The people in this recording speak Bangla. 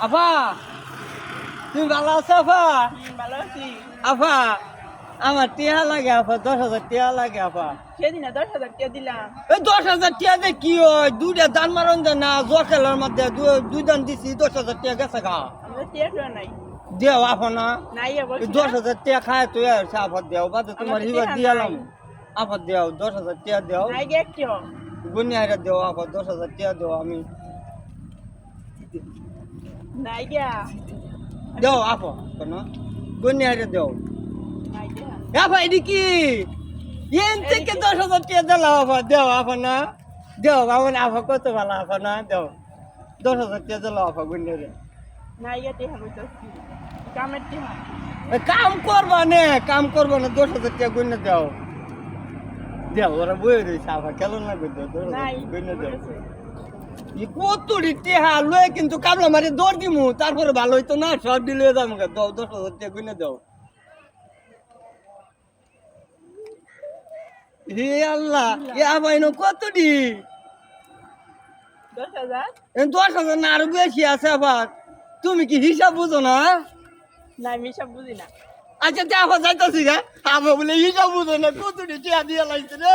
আফা তুমি ভালো আছো আফা? ভালো আছি। আফা আমার টিয়া লাগে আফা, 10,000 টিয়া লাগে আফা। সেদিন 10,000 টাকা দিলাম। এই 10,000 টিয়া দিয়ে কি হয়? দুইটা দান মারন দেয় না, জোয়া খেলার মধ্যে দুই দান দিছি, 10,000 টিয়া গেছে গা। আমাদের টিয়া নাই। দেও আফা না, নাই এই বলছি 10,000 টিয়া খায় তুই আসছে আফা, দেও বাদে তোমার আমাদের হিবার টিয়া দিয়ালাম নাই। আফা, দেও 10,000 টিয়া দেও, নাই গে একটিও। গুনি হাইরা দেও আফা, 10,000 টিয়া দেও, আমি নাই গিয়া। দেও আফা কেন গুনি হাইরা দেও। নাই গিয়া। আফা এটি কি এন থেকে 10,000 টিয়া দিলাম আফা, দেও আফা না, দেও আমার আফা কত ভালো আফা না, দেও 10,000 টিয়া দিলাম আফা গুনি হাইরা। নাই গে টিয়া কইতাছি। কামের টিয়া। কাম করবা নে, কাম করবা না, 10,000 টাকা গুনে দাও, দেও ওরা বই রয়েছে আবার কেন না গো, নাই। গুনে দাও। ই কত টিহা লয়ে কিন্তু কামলা মারি দৌড় দিমু, তারপরে ভালো হইতো না, সব দিলে দাম দাও, 10,000 টাকা গুনে দাও। হে আল্লাহ, ভাই কত দি 10,000? 10,000 না আরো বেশি আছে আবার, তুমি কি হিসাব বুঝো না? না আমি সব বুঝি না। আচ্ছা দেখো যাইতাছি গা, আবার বলে হিসাব বুঝো না, কত টিহা দিয়ে লাগছে রে।